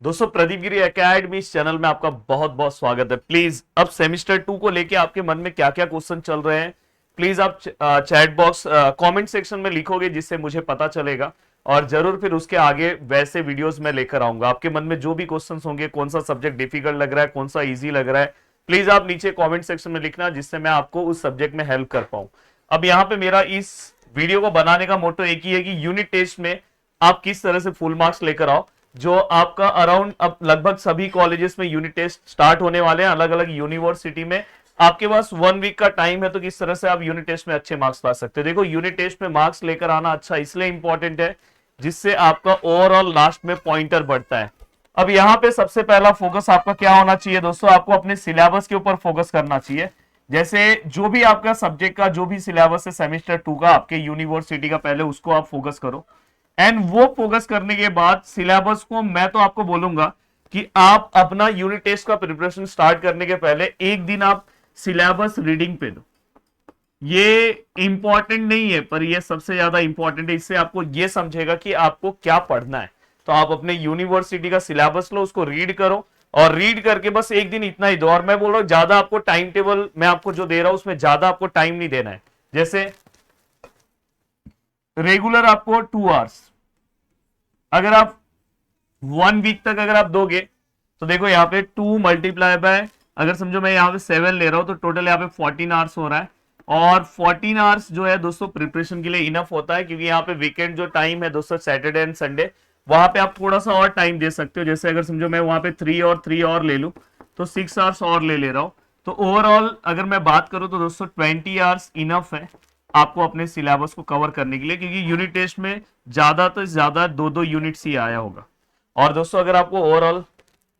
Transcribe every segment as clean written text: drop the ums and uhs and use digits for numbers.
दोस्तों प्रदीप गिरी एकेडमी इस चैनल में आपका बहुत बहुत स्वागत है। प्लीज अब सेमिस्टर 2 को लेके आपके मन में क्या क्या क्वेश्चन चल रहे हैं, प्लीज आप चैट बॉक्स कमेंट सेक्शन में लिखोगे, जिससे मुझे पता चलेगा और जरूर फिर उसके आगे वैसे वीडियोस मैं लेकर आऊंगा। आपके मन में जो भी क्वेश्चन होंगे, कौन सा सब्जेक्ट डिफिकल्ट लग रहा है, कौन सा ईजी लग रहा है, प्लीज आप नीचे कॉमेंट सेक्शन में लिखना, जिससे मैं आपको उस सब्जेक्ट में हेल्प कर पाऊं। अब यहाँ पे मेरा इस वीडियो को बनाने का मोटो एक ही है कि यूनिट टेस्ट में आप किस तरह से फुल मार्क्स लेकर आओ। जो आपका अराउंड अब लगभग सभी कॉलेजेस में यूनिट टेस्ट स्टार्ट होने वाले हैं, अलग अलग यूनिवर्सिटी में आपके पास 1 वीक का टाइम है, तो किस तरह से आप यूनिट टेस्ट में अच्छे मार्क्स ला सकते हो। देखो यूनिट टेस्ट में मार्क्स लेकर आना अच्छा इसलिए इंपॉर्टेंट है, जिससे आपका ओवरऑल लास्ट में पॉइंटर बढ़ता है। अब यहाँ पे सबसे पहला फोकस आपका क्या होना चाहिए दोस्तों, आपको अपने सिलेबस के ऊपर फोकस करना चाहिए। जैसे जो भी आपका सब्जेक्ट का जो भी सिलेबस है सेमेस्टर 2 का आपके यूनिवर्सिटी का, पहले उसको आप फोकस करो। एंड वो फोकस करने के बाद सिलेबस को मैं तो आपको बोलूंगा कि आप अपना यूनिट टेस्ट का प्रिपरेशन स्टार्ट करने के पहले एक दिन आप सिलेबस रीडिंग पे दो। ये इंपॉर्टेंट नहीं है, पर ये सबसे ज्यादा इंपॉर्टेंट है। इससे आपको ये समझेगा कि आपको क्या पढ़ना है। तो आप अपने यूनिवर्सिटी का सिलेबस लो, उसको रीड करो और रीड करके बस एक दिन इतना ही दो। और मैं बोल रहा हूं ज्यादा आपको टाइम टेबल मैं आपको जो दे रहा हूं उसमें ज्यादा आपको टाइम नहीं देना है। जैसे रेगुलर आपको 2 आवर्स, अगर आप 1 वीक तक अगर आप दोगे तो देखो यहाँ पे 2 मल्टीप्लाई बाय, अगर समझो मैं यहाँ पे 7 ले रहा हूं तो टोटल यहाँ पे 14 आवर्स हो रहा है। और 14 आवर्स जो है दोस्तों प्रिपरेशन के लिए इनफ होता है, क्योंकि यहाँ पे वीकेंड जो टाइम है दोस्तों सैटरडे एंड संडे, वहां पे आप थोड़ा सा और टाइम दे सकते हो। जैसे अगर समझो मैं वहां पे 3 और ले लूं तो 6 आवर्स और ले रहा हूं। तो ओवरऑल अगर मैं बात करूं तो दोस्तों 20 आवर्स इनफ है आपको अपने सिलेबस को कवर करने के लिए, क्योंकि यूनिट टेस्ट में ज्यादा तो ज्यादा 2-2 यूनिट्स ही आया होगा। और दोस्तों अगर आपको ओवरऑल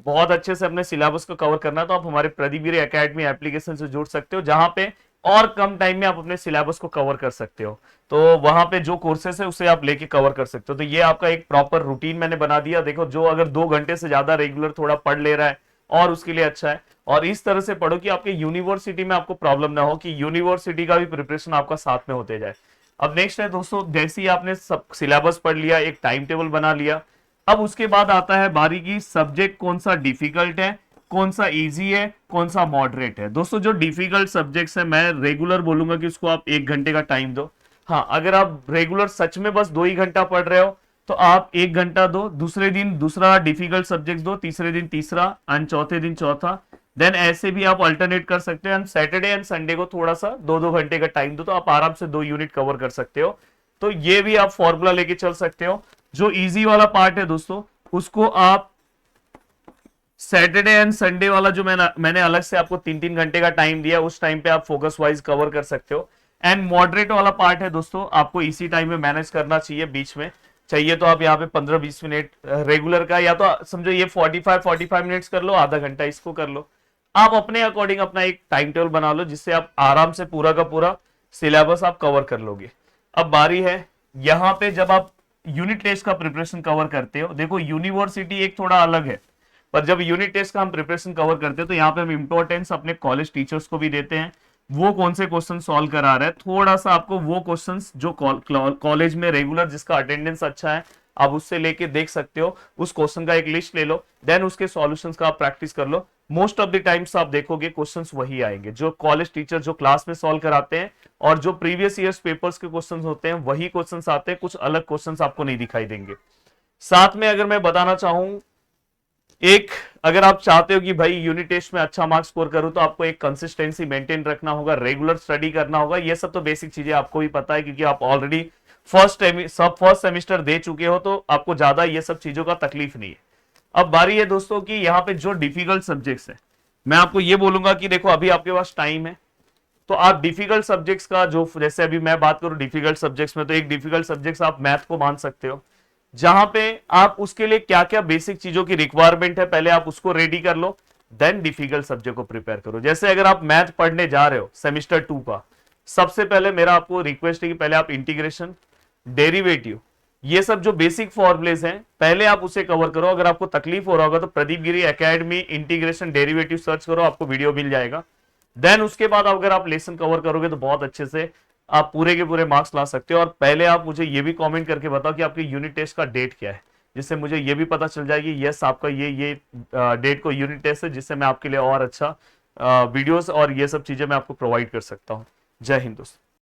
बहुत अच्छे से अपने सिलेबस को कवर करना है तो आप हमारे प्रदीप गिरी एकेडमी एप्लीकेशन से जुड़ सकते हो, जहां पे और कम टाइम में आप अपने सिलेबस को कवर कर सकते हो। तो वहां पे जो कोर्सेस है उसे आप लेके कवर कर सकते हो। तो ये आपका एक प्रॉपर रूटीन मैंने बना दिया। देखो जो अगर 2 घंटे से ज्यादा रेगुलर थोड़ा पढ़ ले रहा है और उसके लिए अच्छा है, और इस तरह से पढ़ो कि आपके यूनिवर्सिटी में आपको प्रॉब्लम ना हो, कि यूनिवर्सिटी का भी प्रिपरेशन आपका साथ में होते जाए। अब नेक्स्ट है दोस्तों, जैसे ही आपने सब सिलेबस पढ़ लिया, एक टाइम टेबल बना लिया, अब उसके बाद आता है बारी की सब्जेक्ट कौन सा डिफिकल्ट है, कौन सा इजी है, कौन सा मॉडरेट है। दोस्तों जो डिफिकल्ट सब्जेक्ट्स है मैं रेगुलर बोलूंगा कि उसको आप 1 घंटे का टाइम दो। हाँ, अगर आप रेगुलर सच में बस 2 ही घंटा पढ़ रहे हो तो आप 1 घंटा दो, दूसरे दिन दूसरा डिफिकल्ट सब्जेक्ट दो, तीसरे दिन तीसरा एंड चौथे दिन चौथा। देन ऐसे भी आप अल्टरनेट कर सकते हैं। सैटरडे एंड संडे को थोड़ा सा 2-2 घंटे का टाइम दो, तो आप आराम से 2 यूनिट कवर कर सकते हो। तो ये भी आप फॉर्मूला लेके चल सकते हो। जो इजी वाला पार्ट है दोस्तों, उसको आप सैटरडे एंड संडे वाला जो मैंने अलग से आपको 3-3 घंटे का टाइम दिया, उस टाइम पे आप फोकस वाइज कवर कर सकते हो। एंड मॉडरेट वाला पार्ट है दोस्तों, आपको इसी टाइम में मैनेज करना चाहिए। बीच में चाहिए तो आप यहाँ पे 15-20 मिनट रेगुलर का, या तो समझो ये 45 मिनट्स कर लो, आधा घंटा इसको कर लो। आप अपने अकॉर्डिंग अपना एक टाइम टेबल बना लो, जिससे आप आराम से पूरा का पूरा सिलेबस आप कवर कर लोगे। अब बारी है यहाँ पे जब आप यूनिट टेस्ट का प्रिपरेशन कवर करते हो। देखो यूनिवर्सिटी एक थोड़ा अलग है, पर जब यूनिट टेस्ट का हम प्रिपरेशन कवर करते हैं तो यहाँ पे हम इंपॉर्टेंस अपने कॉलेज टीचर्स को भी देते हैं। वो कौन से क्वेश्चन सॉल्व करा रहा है, थोड़ा सा आपको वो क्वेश्चंस जो कॉलेज में रेगुलर जिसका अटेंडेंस अच्छा है आप उससे लेके देख सकते हो। उस क्वेश्चन का एक लिस्ट ले लो, देन उसके सॉल्यूशंस का आप प्रैक्टिस कर लो। मोस्ट ऑफ द टाइम्स आप देखोगे क्वेश्चंस वही आएंगे जो कॉलेज टीचर जो क्लास में सॉल्व कराते हैं, और जो प्रीवियस ईयर्स पेपर्स के क्वेश्चंस होते हैं वही क्वेश्चंस आते हैं। कुछ अलग क्वेश्चंस आपको नहीं दिखाई देंगे। साथ में अगर मैं बताना चाहूं, एक अगर आप चाहते हो कि भाई यूनिट टेस्ट में अच्छा मार्क्स स्कोर करूं, तो आपको एक कंसिस्टेंसी मेंटेन रखना होगा, रेगुलर स्टडी करना होगा। ये सब तो बेसिक चीजें आपको भी पता है, क्योंकि आप ऑलरेडी फर्स्ट सेमिस्टर दे चुके हो, तो आपको ज्यादा ये सब चीजों का तकलीफ नहीं है। अब बारी है दोस्तों कि यहाँ पे जो डिफिकल्ट सब्जेक्ट्स है, मैं आपको ये बोलूंगा कि देखो अभी आपके पास टाइम है, तो आप डिफिकल्ट सब्जेक्ट्स का जो, जैसे अभी मैं बात करूं डिफिकल्ट सब्जेक्ट्स में, तो एक डिफिकल्ट सब्जेक्ट्स आप मैथ को मान सकते हो, जहां पे आप उसके लिए क्या क्या बेसिक चीजों की रिक्वायरमेंट है पहले आप उसको रेडी कर लो, देन डिफिकल्ट सब्जेक्ट को प्रिपेयर करो। जैसे अगर आप मैथ पढ़ने जा रहे हो सेमिस्टर 2 का, सबसे पहले मेरा आपको रिक्वेस्ट है कि पहले आप इंटीग्रेशन, डेरिवेटिव, ये सब जो बेसिक फॉर्मुलेज हैं पहले आप उसे कवर करो। अगर आपको तकलीफ हो रहा होगा तो प्रदीप गिरी एकेडमी इंटीग्रेशन डेरिवेटिव सर्च करो, आपको वीडियो मिल जाएगा। देन उसके बाद अगर आप लेसन कवर करोगे तो बहुत अच्छे से आप पूरे के पूरे मार्क्स ला सकते हो। और पहले आप मुझे ये भी कमेंट करके बताओ कि आपके यूनिट टेस्ट का डेट क्या है, जिससे मुझे ये भी पता चल जाए कि यस आपका ये डेट को यूनिट टेस्ट है, जिससे मैं आपके लिए और अच्छा वीडियोस और ये सब चीजें मैं आपको प्रोवाइड कर सकता हूँ। जय हिंद दोस्तों।